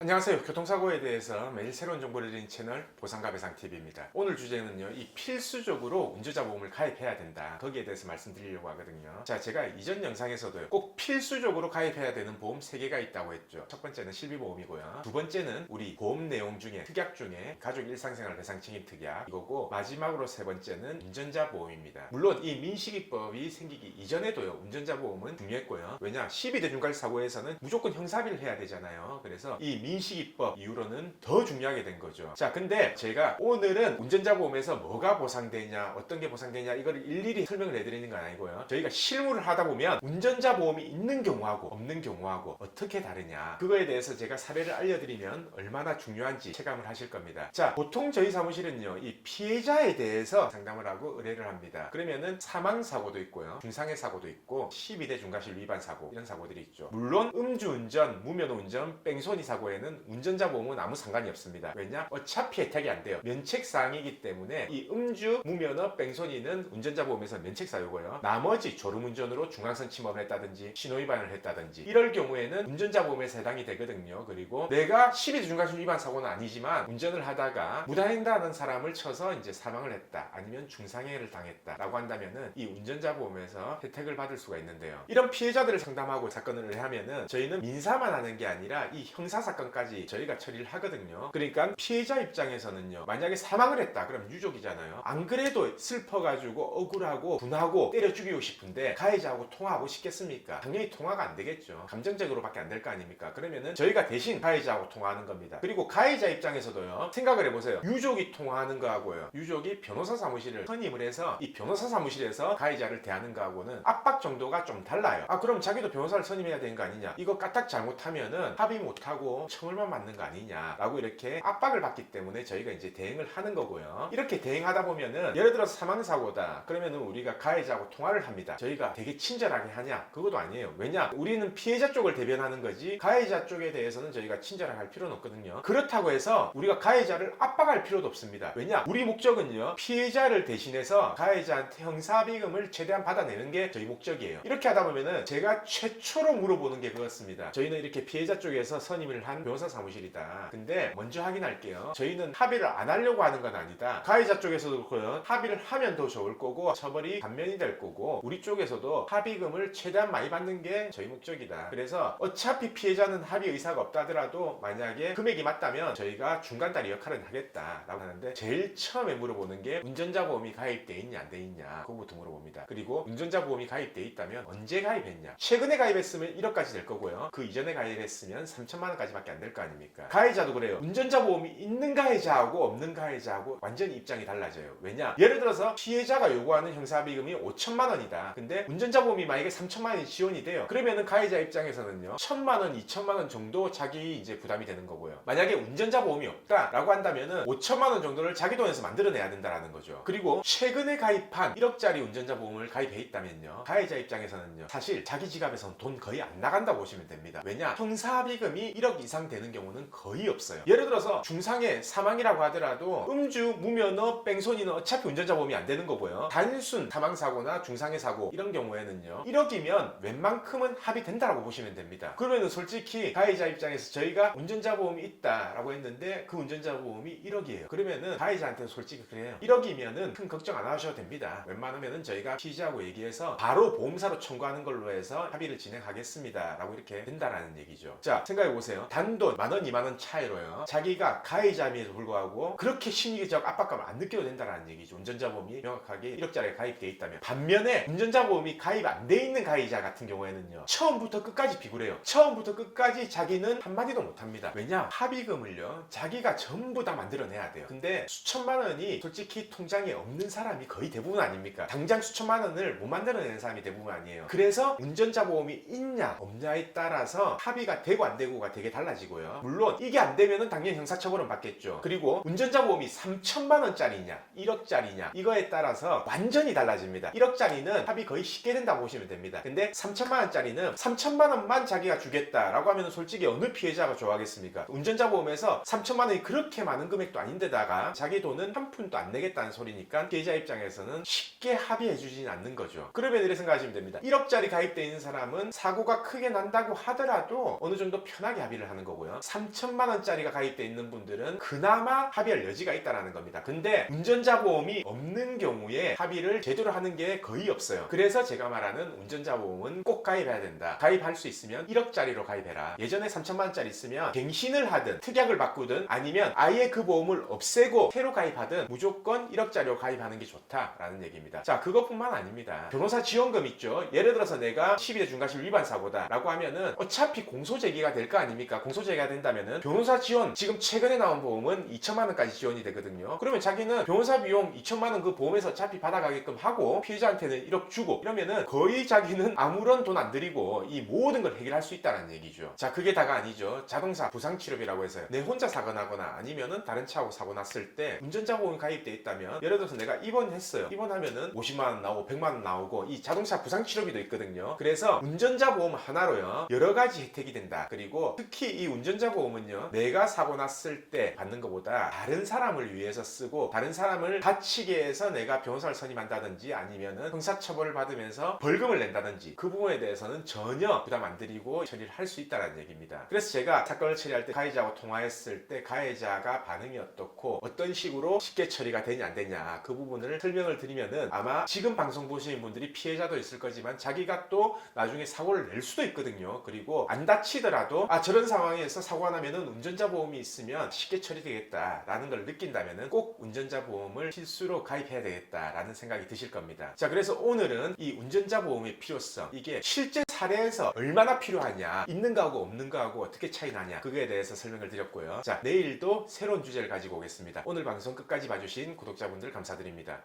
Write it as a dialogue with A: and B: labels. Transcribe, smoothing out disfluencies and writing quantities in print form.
A: 안녕하세요. 교통사고에 대해서 매일 새로운 정보를 드리는 채널 보상가 배상TV입니다. 오늘 주제는요, 이 필수적으로 운전자 보험을 가입해야 된다. 거기에 대해서 말씀드리려고 하거든요. 자, 제가 이전 영상에서도요, 꼭 필수적으로 가입해야 되는 보험 3개가 있다고 했죠. 첫 번째는 실비보험이고요. 두 번째는 우리 보험 내용 중에 특약 중에 가족 일상생활 배상 책임 특약 이거고, 마지막으로 세 번째는 운전자 보험입니다. 물론 이 민식이법이 생기기 이전에도요, 운전자 보험은 중요했고요. 왜냐? 12대 중과실 사고에서는 무조건 형사비를 해야 되잖아요. 그래서 이 민식이법 이후로는 더 중요하게 된 거죠. 자, 근데 제가 오늘은 운전자 보험에서 뭐가 보상되냐, 어떤 게 보상되냐, 이걸 일일이 설명을 해드리는 건 아니고요. 저희가 실무를 하다 보면 운전자 보험이 있는 경우하고 없는 경우하고 어떻게 다르냐, 그거에 대해서 제가 사례를 알려드리면 얼마나 중요한지 체감을 하실 겁니다. 자, 보통 저희 사무실은요, 이 피해자에 대해서 상담을 하고 의뢰를 합니다. 그러면은 사망사고도 있고요, 중상해 사고도 있고, 12대 중과실 위반 사고, 이런 사고들이 있죠. 물론 음주운전, 무면허운전, 뺑소니 사고에는 운전자 보험은 아무 상관이 없습니다. 왜냐? 어차피 혜택이 안 돼요. 면책사항이기 때문에 이 음주, 무면허, 뺑소니는 운전자 보험에서 면책사유고요. 나머지 졸음운전으로 중앙선 침범을 했다든지 신호위반을 했다든지 이럴 경우에는 운전자 보험에서 해당이 되거든요. 그리고 내가 12대 중과실 위반 사고는 아니지만 운전을 하다가 무단횡단하는 사람을 쳐서 이제 사망을 했다, 아니면 중상해를 당했다 라고 한다면은 이 운전자 보험에서 혜택을 받을 수가 있는데요. 이런 피해자들을 상담하고 사건을 의뢰하면은 저희는 민사만 하는 게 아니라 이 형사사건까지 저희가 처리를 하거든요. 그러니까 피해자 입장에서는요, 만약에 사망을 했다 그럼 유족이잖아요. 안 그래도 슬퍼가지고 억울하고 분하고 때려 죽이고 싶은데 가해자하고 통화하고 싶겠습니까? 당연히 통화가 안 되겠죠. 감정적으로밖에 안 될 거 아닙니까? 그러면은 저희가 대신 가해자하고 통화하는 겁니다. 그리고 가해자 입장에서도요, 생각을 해보세요. 유족이 통화하는 거하고요, 유족이 변호사 사무실을 선임을 해서 이 변호사 사무실에서 가해자를 대하는 거하고는 압박 정도가 좀 달라요. 아, 그럼 자기도 변호사를 선임해야 되는 거 아니냐, 이거 까딱 잘못하면은 합의 못하고 처벌만 맞는 거 아니냐라고 이렇게 압박을 받기 때문에 저희가 이제 대응을 하는 거고요. 이렇게 대응하다 보면은 예를 들어서 사망사고다 그러면은 우리가 가해자하고 통화를 합니다. 저희가 되게 친절하게 하냐? 그것도 아니에요. 왜냐? 우리는 피해자 쪽을 대변하는 거지 가해자 쪽에 대해서는 저희가 친절하게 할 필요는 없거든요. 그렇다고 해서 우리가 가해자를 압박할 필요도 없습니다. 왜냐? 우리 목적은요, 피해자를 대신해서 가해자한테 형사비금을 최대한 받아내는 게 저희 목적이에요. 이렇게 하다 보면은 제가 최초로 물어보는 게 그렇습니다. 저희는 이렇게 피해자 쪽에서 선임을 한 변호사 사무실이다. 근데 먼저 확인할게요. 저희는 합의를 안 하려고 하는 건 아니다. 가해자 쪽에서도 그렇고요, 합의를 하면 더 좋을 거고 처벌이 반면이 될 거고, 우리 쪽에서도 합의금을 최대한 많이 받는 게 저희 목적이다. 그래서 어차피 피해자는 합의 의사가 없다 하더라도 만약에 금액이 맞다면 저희가 중간다리 역할은 하겠다라고 하는데, 제일 처음에 물어보는 게 운전자 보험이 가입돼 있냐 안 돼 있냐, 그거부터 물어봅니다. 그리고 운전자 보험이 가입돼 있다면 언제 가입했냐. 최근에 가입했으면 1억까지 될 거고요, 그 이전에 가입했으면 3천만 원까지밖에 안 될 거 아닙니까? 가해자도 그래요. 운전자 보험이 있는 가해자하고 없는 가해자하고 완전히 입장이 달라져요. 왜냐? 예를 들어서 피해자가 요구하는 형사비금이 5천만 원이다. 근데 운전자 보험이 만약에 3천만 원이 지원이 돼요. 그러면은 가해자 입장에서는요, 1천만 원, 2천만 원 정도 자기 이제 부담이 되는 거고요. 만약에 운전자 보험이 없다라고 한다면은 5천만 원 정도를 자기 돈에서 만들어내야 된다라는 거죠. 그리고 최근에 가입한 1억짜리 운전자 보험을 가입해 있다면요, 가해자 입장에서는요, 사실 자기 지갑에서는 돈 거의 안 나간다고 보시면 됩니다. 왜냐? 형사비금이 1억 이상 되는 경우는 거의 없어요. 예를 들어서 중상해 사망이라고 하더라도 음주, 무면허, 뺑소니는 어차피 운전자 보험이 안 되는 거고요. 단순 사망사고나 중상해 사고 이런 경우에는요, 1억이면 웬만큼은 합의된다라고 보시면 됩니다. 그러면은 솔직히 가해자 입장에서 저희가 운전자 보험이 있다라고 했는데 그 운전자 보험이 1억이에요. 그러면은 가해자한테는 솔직히 그래요. 1억이면은 큰 걱정 안 하셔도 됩니다. 웬만하면은 저희가 피의자하고 얘기해서 바로 보험사로 청구하는 걸로 해서 합의를 진행하겠습니다 라고 이렇게 된다라는 얘기죠. 자, 생각해보세요. 단돈 10,000원, 20,000원 차이로요, 자기가 가해자임에도 불구하고 그렇게 심리적 압박감을 안 느껴도 된다는 얘기죠. 운전자 보험이 명확하게 1억짜리가 가입되어 있다면. 반면에 운전자 보험이 가입 안 돼 있는 가해자 같은 경우에는요, 처음부터 끝까지 비굴해요. 처음부터 끝까지 자기는 한마디도 못합니다. 왜냐? 합의금을요, 자기가 전부 다 만들어내야 돼요. 근데 수천만 원이 솔직히 통장에 없는 사람이 거의 대부분 아닙니까? 당장 수천만 원을 못 만들어내는 사람이 대부분 아니에요. 그래서 운전자 보험이 있냐 없냐에 따라서 합의가 되고 안 되고가 되게 달라지고요. 물론 이게 안 되면은 당연히 형사처벌은 받겠죠. 그리고 운전자 보험이 3천만 원짜리냐 1억짜리냐 이거에 따라서 완전히 달라집니다. 1억짜리는 합의 거의 쉽게 된다고 보시면 됩니다. 근데 3천만 원짜리는 3천만 원만 자기가 주겠다라고 하면 솔직히 어느 피해자가 좋아하겠습니까? 운전자 보험에서 3천만 원이 그렇게 많은 금액도 아닌데다가 자기 돈은 한 푼도 안 내겠다는 소리니까 피해자 입장에서는 쉽게 합의해 주지는 않는 거죠. 그러면 이렇게 생각하시면 됩니다. 1억짜리 가입되어 있는 사람은 사고가 크게 난다고 하더라도 어느 정도 편하게 합의를 하는 거고, 거고요. 3천만 원짜리가 가입돼 있는 분들은 그나마 합의할 여지가 있다는 겁니다. 근데 운전자 보험이 없는 경우에 합의를 제대로 하는 게 거의 없어요. 그래서 제가 말하는 운전자 보험은 꼭 가입해야 된다. 가입할 수 있으면 1억짜리로 가입해라. 예전에 3천만 원짜리 있으면 갱신을 하든 특약을 바꾸든 아니면 아예 그 보험을 없애고 새로 가입하든 무조건 1억짜리로 가입하는 게 좋다라는 얘기입니다. 자, 그것뿐만 아닙니다. 변호사 지원금 있죠. 예를 들어서 내가 12대 중과실 위반 사고다 라고 하면은 어차피 공소 제기가 될 거 아닙니까? 공소 제기가 된다면은 변호사 지원, 지금 최근에 나온 보험은 2천만 원까지 지원이 되거든요. 그러면 자기는 변호사 비용 2천만 원 그 보험에서 어차피 받아가게끔 하고 피해자한테는 1억 주고 이러면은 거의 자기는 아무런 돈 안 들이고 이 모든 걸 해결할 수 있다는 얘기죠. 자, 그게 다가 아니죠. 자동차 부상치료비라고 해서요. 내 혼자 사고 나거나 아니면은 다른 차하고 사고 났을 때 운전자 보험이 가입돼 있다면 예를 들어서 내가 입원했어요. 입원하면은 50만 원 나오고 100만 원 나오고 이 자동차 부상치료비도 있거든요. 그래서 운전자 보험 하나로요 여러 가지 혜택이 된다. 그리고 특히 이 운전자 보험은요 내가 사고 났을 때 받는 것보다 다른 사람을 위해서 쓰고 다른 사람을 다치게 해서 내가 변호사를 선임한다든지 아니면은 형사처벌을 받으면서 벌금을 낸다든지 그 부분에 대해서는 전혀 부담 안 드리고 처리를 할 수 있다는 얘기입니다. 그래서 제가 사건을 처리할 때 가해자하고 통화했을 때 가해자가 반응이 어떻고 어떤 식으로 쉽게 처리가 되냐 안 되냐 그 부분을 설명을 드리면은 아마 지금 방송 보시는 분들이 피해자도 있을 거지만 자기가 또 나중에 사고를 낼 수도 있거든요. 그리고 안 다치더라도 저런 상황에서 사고가 나면은 운전자 보험이 있으면 쉽게 처리되겠다라는 걸 느낀다면은 꼭 운전자 보험을 필수로 가입해야 되겠다라는 생각이 드실 겁니다. 자, 그래서 오늘은 이 운전자 보험의 필요성, 이게 실제 사례에서 얼마나 필요하냐, 있는 거하고 없는 거하고 어떻게 차이 나냐, 그거에 대해서 설명을 드렸고요. 자, 내일도 새로운 주제를 가지고 오겠습니다. 오늘 방송 끝까지 봐주신 구독자분들 감사드립니다.